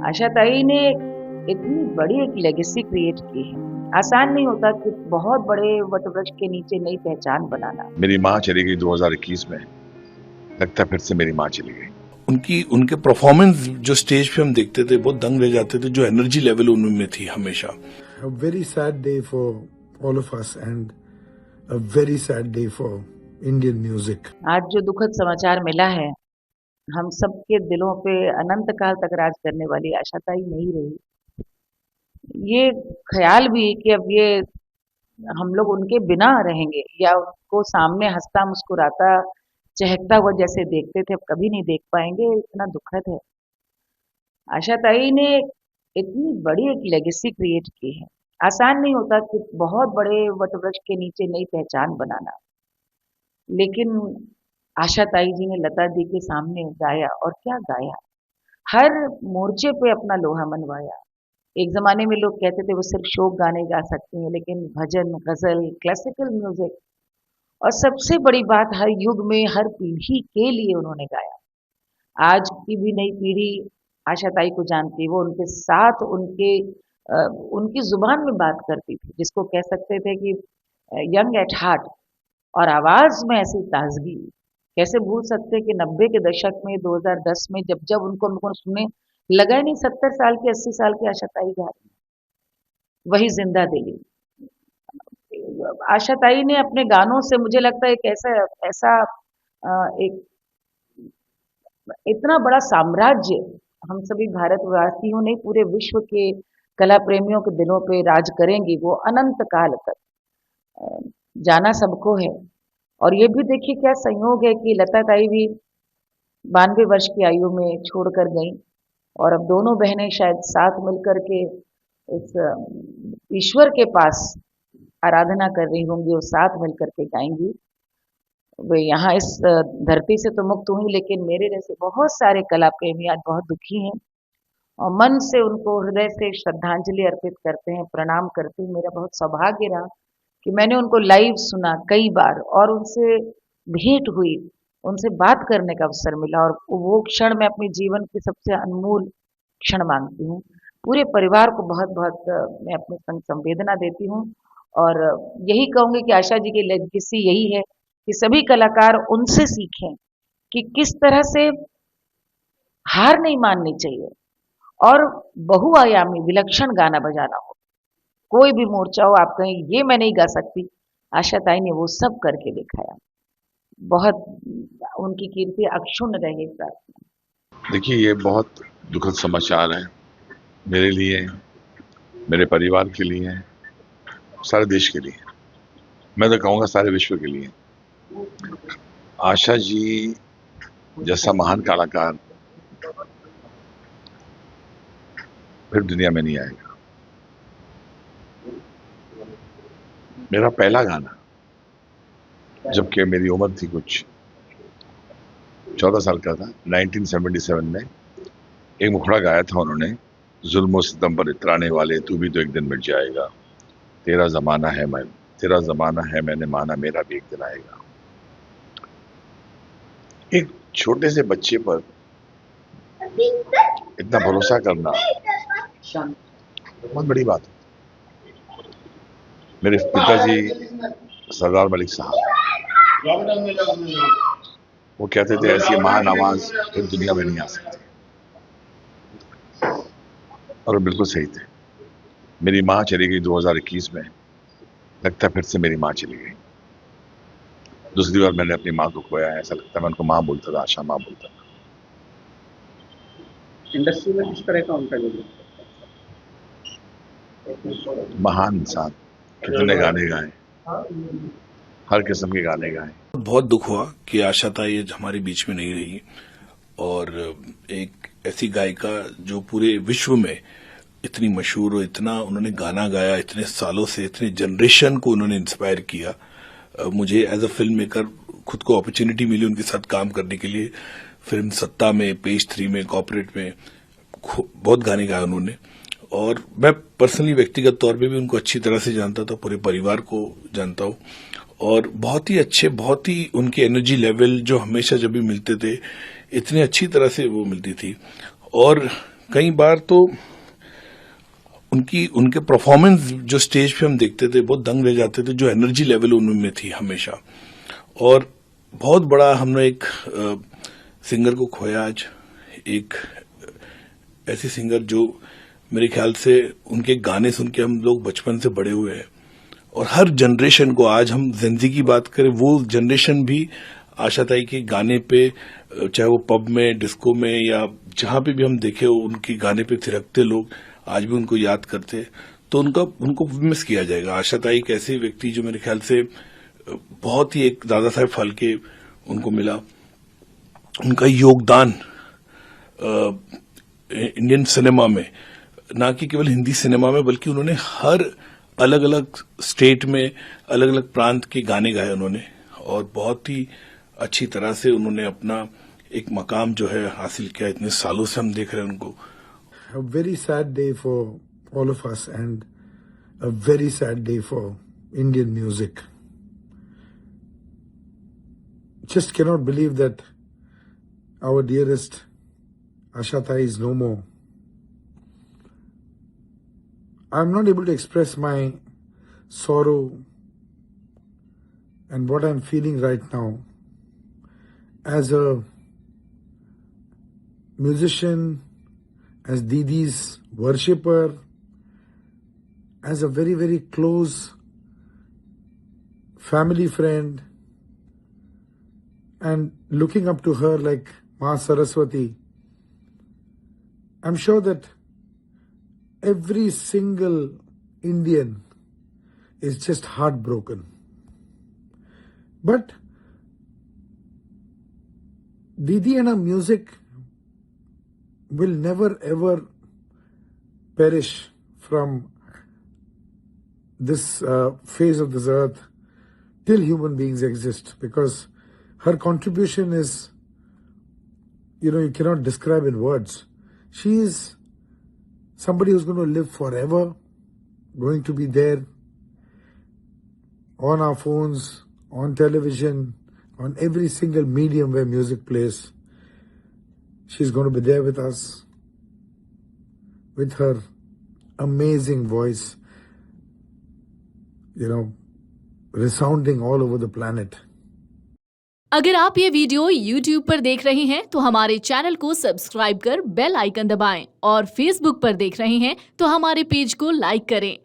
आशा ताई ने इतनी बड़ी एक लेगेसी क्रिएट की है। आसान नहीं होता कि बहुत बड़े वटवृक्ष के नीचे नई पहचान बनाना। मेरी माँ चली गई 2021 में, लगता फिर से मेरी माँ चली गई। उनके परफॉर्मेंस जो स्टेज पे हम देखते थे बहुत दंग रह जाते थे, जो एनर्जी लेवल उनमें थी हमेशा। A very sad day for all of us and a very sad day for Indian music. आज जो दुखद समाचार मिला है, हम सबके दिलों पे अनंत काल तक राज करने वाली आशा ताई नहीं रही। ये ख्याल भी कि अब ये हम लोग उनके बिना रहेंगे या उनको सामने हंसता मुस्कुराता चहकता हुआ जैसे देखते थे, अब कभी नहीं देख पाएंगे, इतना दुखद है। आशा ताई ने इतनी बड़ी एक लेगेसी क्रिएट की है। आसान नहीं होता कि बहुत बड़े वटवृक्ष के नीचे नई पहचान बनाना, लेकिन आशा ताई जी ने लता दी के सामने गाया, और क्या गाया। हर मोर्चे पे अपना लोहा मनवाया। एक ज़माने में लोग कहते थे वो सिर्फ शोक गाने गा सकती हैं, लेकिन भजन, गज़ल, क्लासिकल म्यूज़िक और सबसे बड़ी बात, हर युग में हर पीढ़ी के लिए उन्होंने गाया। आज की भी नई पीढ़ी आशा ताई को जानती है, वो उनके साथ उनकी ज़ुबान में बात करती थी, जिसको कह सकते थे कि यंग एट हार्ट, और आवाज़ में ऐसी ताज़गी। कैसे भूल सकते कि 90 के दशक में, 2010 में जब उनको हम लोगों ने सुने, लगा ही नहीं 70 साल की 80 साल की आशा ताई गा रही, वही जिंदा दिली। आशा ताई ने अपने गानों से मुझे लगता है एक ऐसा एक इतना बड़ा साम्राज्य हम सभी भारतवासियों ने, पूरे विश्व के कला प्रेमियों के दिलों पे राज करेंगी वो अनंत काल तक। जाना सबको है, और ये भी देखिए क्या संयोग है कि लता ताई भी 92 वर्ष की आयु में छोड़कर गई, और अब दोनों बहनें शायद साथ मिलकर के इस ईश्वर के पास आराधना कर रही होंगी और साथ मिलकर के गाएंगी। वे यहाँ इस धरती से तो मुक्त हुई, लेकिन मेरे जैसे बहुत सारे कला प्रेमी आज बहुत दुखी हैं और मन से उनको हृदय से श्रद्धांजलि अर्पित करते हैं, प्रणाम करते हैं। मेरा बहुत सौभाग्य रहा कि मैंने उनको लाइव सुना कई बार, और उनसे भेंट हुई, उनसे बात करने का अवसर मिला, और वो क्षण मैं अपने जीवन की सबसे अनमोल क्षण मानती हूँ। पूरे परिवार को बहुत बहुत मैं अपनी संवेदना देती हूँ, और यही कहूँगी कि आशा जी की लेगेसी यही है कि सभी कलाकार उनसे सीखें कि किस तरह से हार नहीं माननी चाहिए और बहुआयामी विलक्षण गाना बजाना हो। कोई भी मोर्चा हो, आप कहें ये मैं नहीं गा सकती, आशा ताई ने वो सब करके दिखाया। बहुत उनकी कीर्ति अक्षुण्ण रहे। देखिए, ये बहुत दुखद समाचार है मेरे लिए, मेरे परिवार के लिए, सारे देश के लिए, मैं तो कहूँगा सारे विश्व के लिए। आशा जी जैसा महान कलाकार फिर दुनिया में नहीं आएगा। मेरा पहला गाना, जबकि मेरी उम्र थी कुछ 14 साल का था, 1977 में एक मुखड़ा गाया था उन्होंने, जुल्म और सितम पर इतराने वाले तू भी तो एक दिन मिट जाएगा, तेरा जमाना है मैंने माना, मेरा भी एक दिन आएगा। एक छोटे से बच्चे पर इतना भरोसा करना बहुत बड़ी बात है। मेरे पिताजी सरदार मलिक साहब, वो कहते थे ऐसी महान आवाज फिर दुनिया में नहीं आ सकती, और बिल्कुल सही थे। मेरी माँ चली गई 2021 में, लगता फिर से मेरी माँ चली गई। दूसरी बार मैंने अपनी माँ को खोया है, ऐसा लगता है मैं उनको माँ बोलता था, आशा माँ बोलता था। इंडस्ट्री में किस तरह का उनका महान इंसान, कितने गाने गाए, हर किस्म के गाने गाए। बहुत दुख हुआ कि आशा ताई हमारे बीच में नहीं रही, और एक ऐसी गायिका जो पूरे विश्व में इतनी मशहूर और इतना उन्होंने गाना गाया, इतने सालों से इतने जनरेशन को उन्होंने इंस्पायर किया। मुझे एज अ फिल्म मेकर खुद को अपॉर्चुनिटी मिली उनके साथ काम करने के लिए। फिल्म सत्ता में, पेज 3 में, कॉर्पोरेट में बहुत गाने गाए उन्होंने, और मैं पर्सनली व्यक्तिगत तौर पे भी उनको अच्छी तरह से जानता था, पूरे परिवार को जानता हूँ, और बहुत ही अच्छे, बहुत ही उनकी एनर्जी लेवल जो हमेशा जब भी मिलते थे इतने अच्छी तरह से वो मिलती थी। और कई बार तो उनके परफॉर्मेंस जो स्टेज पे हम देखते थे बहुत दंग रह जाते थे, जो एनर्जी लेवल उनमें थी हमेशा। और बहुत बड़ा हमने एक सिंगर को खोया आज, एक ऐसी सिंगर जो मेरे ख्याल से उनके गाने सुन के हम लोग बचपन से बड़े हुए हैं, और हर जनरेशन को, आज हम जिंदगी की बात करें, वो जनरेशन भी आशा ताई के गाने पे, चाहे वो पब में, डिस्को में या जहां पे भी हम देखे उनके गाने पे थिरकते लोग आज भी उनको याद करते हैं। तो उनको मिस किया जाएगा। आशा ताई एक ऐसे व्यक्ति जो मेरे ख्याल से बहुत ही एक दादा साहब फाल्के उनको मिला। उनका योगदान इंडियन सिनेमा में, ना कि केवल हिंदी सिनेमा में, बल्कि उन्होंने हर अलग अलग स्टेट में अलग अलग प्रांत के गाने गाए उन्होंने, और बहुत ही अच्छी तरह से उन्होंने अपना एक मकाम जो है हासिल किया। इतने सालों से हम देख रहे हैं उनको। A very sad day for all of us and a very sad day for Indian music. Just cannot believe that our dearest Asha Tai is no more. I'm not able to express my sorrow and what I'm feeling right now as a musician, as Didi's worshipper, as a very, very close family friend, and looking up to her like Ma Saraswati. I'm sure that every single Indian is just heartbroken. But Didi and her music will never ever perish from this phase of this earth till human beings exist, because her contribution is, you cannot describe in words. She is somebody who's going to live forever, going to be there on our phones, on television, on every single medium where music plays. She's going to be there with us, with her amazing voice, resounding all over the planet. अगर आप ये video YouTube पर देख रहे हैं तो हमारे channel को सब्सक्राइब कर बेल आइकन दबाएं, और Facebook पर देख रहे हैं तो हमारे पेज को लाइक करें।